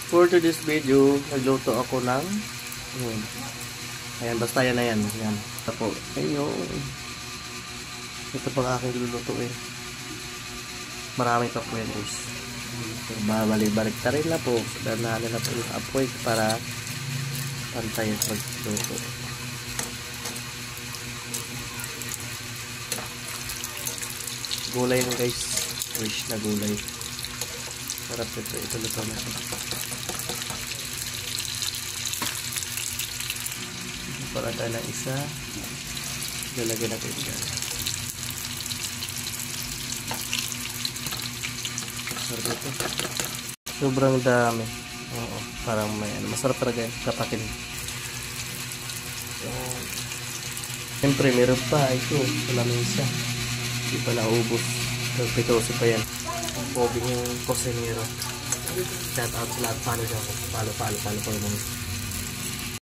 For today's video, nagluto ako ng ayan, basta yan na yan. Yan. Ito po. Ayun. Ito po ang aking lulutuin. Marami pa po yan guys. Babalik-balik ta rin na po. Danahan na po yung apoy para pantay ang pagluto. Gulay mo guys. Fresh na gulay. Sarap ito. Ito luto na ito. Para tayo ng isa. Lalagyan natin dyan. Sarap ito. Sobrang dami. Oo, parang may ano. Masarap talaga yung kapakin. So, siyempre meron pa. Ito, sa lamesa. Hindi pa naubos. Pagpitoso pa yan. Ang pobing yung kosenero. Shout out sa lahat. Follow po mga.